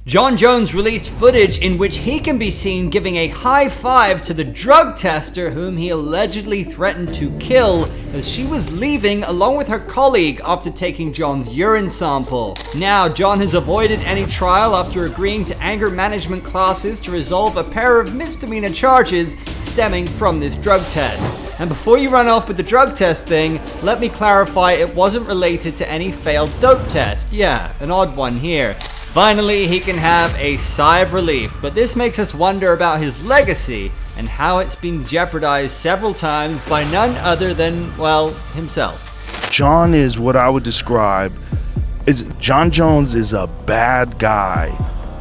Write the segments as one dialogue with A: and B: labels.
A: Jon Jones released footage in which he can be seen giving a high five to the drug tester whom he allegedly threatened to kill as she was leaving along with her colleague after taking Jon's urine sample. Now, Jon has avoided any trial after agreeing to anger management classes to resolve a pair of misdemeanor charges stemming from this drug test. And before you run off with the drug test thing, let me clarify it wasn't related to any failed dope test. Yeah, an odd one here. Finally, he can have a sigh of relief, but this makes us wonder about his legacy and how it's been jeopardized several times by none other than, well, himself.
B: Jon is what I would describe is Jon Jones is a bad guy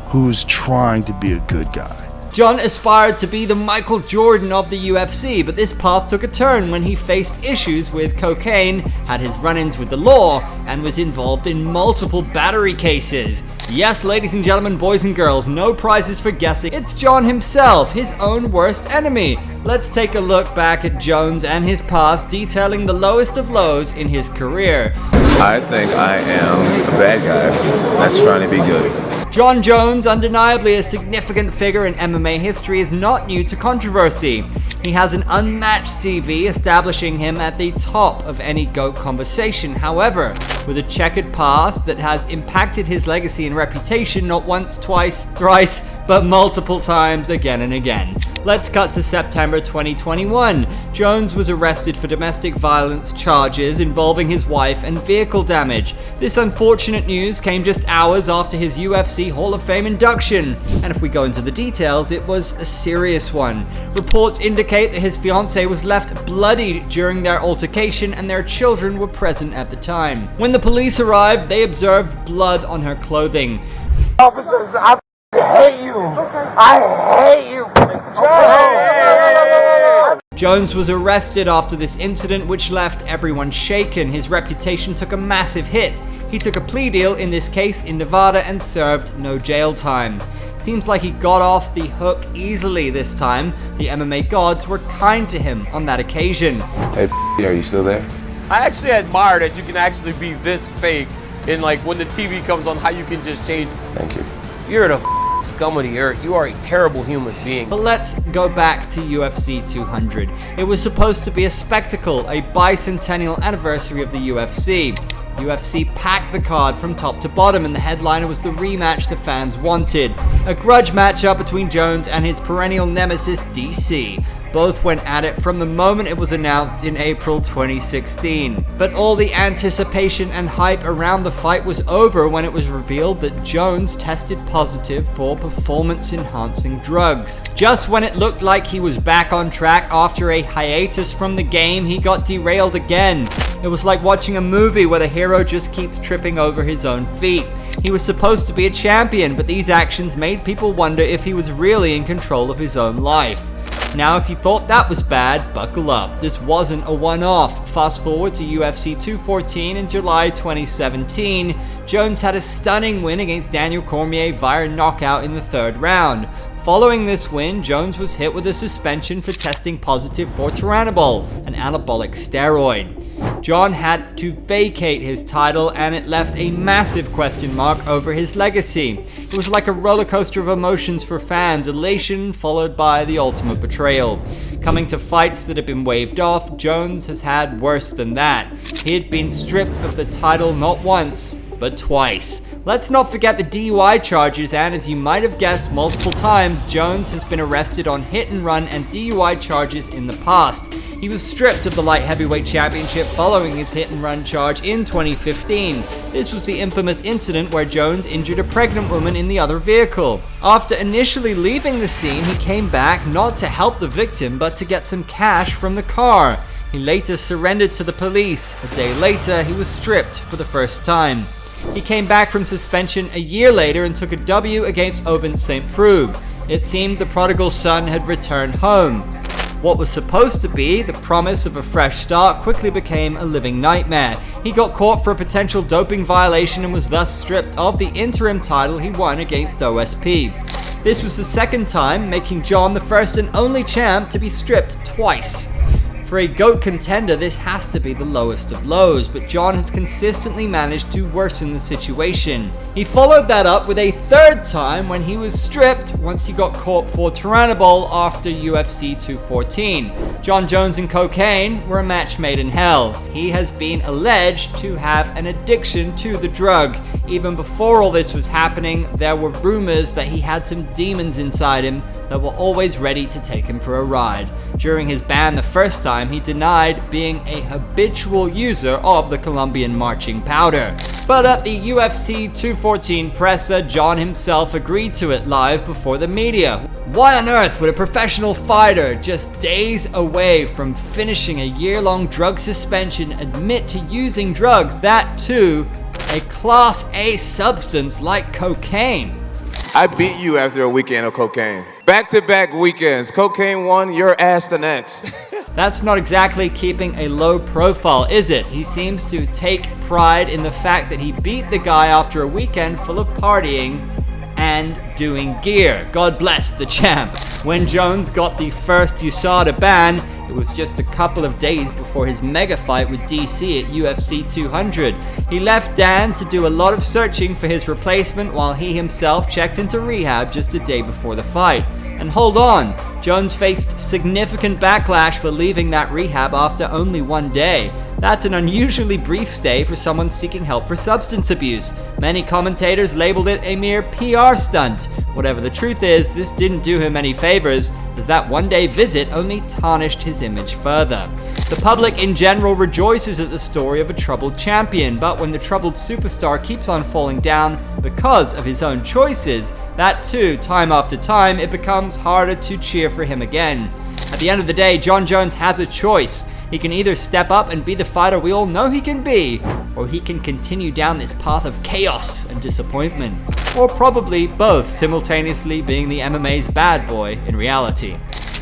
B: who's trying to be a good guy.
A: Jon aspired to be the Michael Jordan of the UFC, but this path took a turn when he faced issues with cocaine, had his run-ins with the law, and was involved in multiple battery cases. Yes, ladies and gentlemen, boys and girls, no prizes for guessing. It's Jon himself, his own worst enemy. Let's take a look back at Jones and his past, detailing the lowest of lows in his career.
C: I think I am a bad guy that's trying to be good.
A: Jon Jones, undeniably a significant figure in MMA history, is not new to controversy. He has an unmatched CV, establishing him at the top of any GOAT conversation. However, with a checkered past that has impacted his legacy and reputation not once, twice, thrice, but multiple times again and again. Let's cut to September 2021. Jones was arrested for domestic violence charges involving his wife and vehicle damage. This unfortunate news came just hours after his UFC Hall of Fame induction. And if we go into the details, it was a serious one. Reports indicate that his fiancée was left bloodied during their altercation and their children were present at the time. When the police arrived, they observed blood on her clothing.
D: Officers, I hate you. I hate you.
A: Jones was arrested after this incident, which left everyone shaken. His reputation took a massive hit. He took a plea deal in this case in Nevada and served no jail time. Seems like he got off the hook easily this time. The MMA gods were kind to him on that occasion.
C: Hey, are you still there?
E: I actually admire that you can actually be this fake and like when the TV comes on, how you can just change.
C: Thank you.
E: You're the scum of the earth. You are a terrible human being.
A: But let's go back to UFC 200. It was supposed to be a spectacle, a bicentennial anniversary of the UFC. UFC packed the card from top to bottom, and the headliner was the rematch the fans wanted. A grudge matchup between Jones and his perennial nemesis, DC. Both went at it from the moment it was announced in April 2016. But all the anticipation and hype around the fight was over when it was revealed that Jones tested positive for performance-enhancing drugs. Just when it looked like he was back on track after a hiatus from the game, he got derailed again. It was like watching a movie where the hero just keeps tripping over his own feet. He was supposed to be a champion, but these actions made people wonder if he was really in control of his own life. Now, if you thought that was bad, buckle up. This wasn't a one-off. Fast forward to UFC 214 in July 2017. Jones had a stunning win against Daniel Cormier via knockout in the third round. Following this win, Jones was hit with a suspension for testing positive for Turinabol, an anabolic steroid. Jon had to vacate his title, and it left a massive question mark over his legacy. It was like a roller coaster of emotions for fans, elation followed by the ultimate betrayal. Coming to fights that have been waved off, Jones has had worse than that. He had been stripped of the title not once, but twice. Let's not forget the DUI charges, and as you might have guessed multiple times, Jones has been arrested on hit and run and DUI charges in the past. He was stripped of the light heavyweight championship following his hit and run charge in 2015. This was the infamous incident where Jones injured a pregnant woman in the other vehicle. After initially leaving the scene, he came back not to help the victim, but to get some cash from the car. He later surrendered to the police. A day later, he was stripped for the first time. He came back from suspension a year later and took a W against Ovince St. Preux. It seemed the prodigal son had returned home. What was supposed to be the promise of a fresh start quickly became a living nightmare. He got caught for a potential doping violation and was thus stripped of the interim title he won against OSP. This was the second time, making Jon the first and only champ to be stripped twice. For a GOAT contender, this has to be the lowest of lows, but Jon has consistently managed to worsen the situation. He followed that up with a third time when he was stripped once he got caught for Tyrannobol after UFC 214. Jon Jones and cocaine were a match made in hell. He has been alleged to have an addiction to the drug. Even before all this was happening, there were rumors that he had some demons inside him that were always ready to take him for a ride. During his ban the first time, he denied being a habitual user of the Colombian marching powder. But at the UFC 214 presser, Jon himself agreed to it live before the media. Why on earth would a professional fighter, just days away from finishing a year-long drug suspension, admit to using drugs, that too, a Class A substance like cocaine?
C: I beat you after a weekend of cocaine. Back-to-back weekends. Cocaine one, your ass the next.
A: That's not exactly keeping a low profile, is it? He seems to take pride in the fact that he beat the guy after a weekend full of partying and doing gear. God bless the champ. When Jones got the first USADA ban, it was just a couple of days before his mega fight with DC at UFC 200. He left Dan to do a lot of searching for his replacement while he himself checked into rehab just a day before the fight. And hold on, Jones faced significant backlash for leaving that rehab after only one day. That's an unusually brief stay for someone seeking help for substance abuse. Many commentators labeled it a mere PR stunt. Whatever the truth is, this didn't do him any favors, as that one-day visit only tarnished his image further. The public in general rejoices at the story of a troubled champion, but when the troubled superstar keeps on falling down because of his own choices, that too, time after time, it becomes harder to cheer for him again. At the end of the day, Jon Jones has a choice. He can either step up and be the fighter we all know he can be, or he can continue down this path of chaos and disappointment. Or probably both, simultaneously being the MMA's bad boy in reality.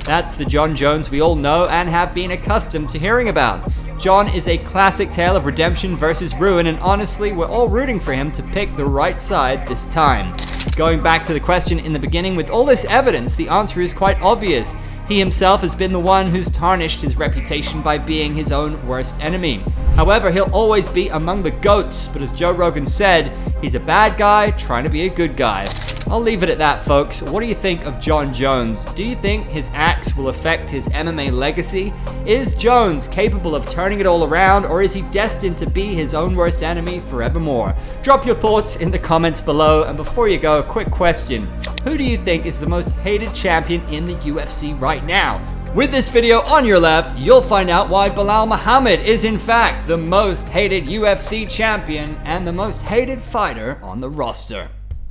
A: That's the Jon Jones we all know and have been accustomed to hearing about. Jon is a classic tale of redemption versus ruin, and honestly, we're all rooting for him to pick the right side this time. Going back to the question in the beginning, with all this evidence, the answer is quite obvious. He himself has been the one who's tarnished his reputation by being his own worst enemy. However, he'll always be among the GOATs, but as Joe Rogan said, he's a bad guy trying to be a good guy. I'll leave it at that, folks. What do you think of Jon Jones? Do you think his acts will affect his MMA legacy? Is Jones capable of turning it all around, or is he destined to be his own worst enemy forevermore? Drop your thoughts in the comments below, and before you go, a quick question. Who do you think is the most hated champion in the UFC right now? With this video on your left, you'll find out why Belal Muhammad is in fact the most hated UFC champion and the most hated fighter on the roster.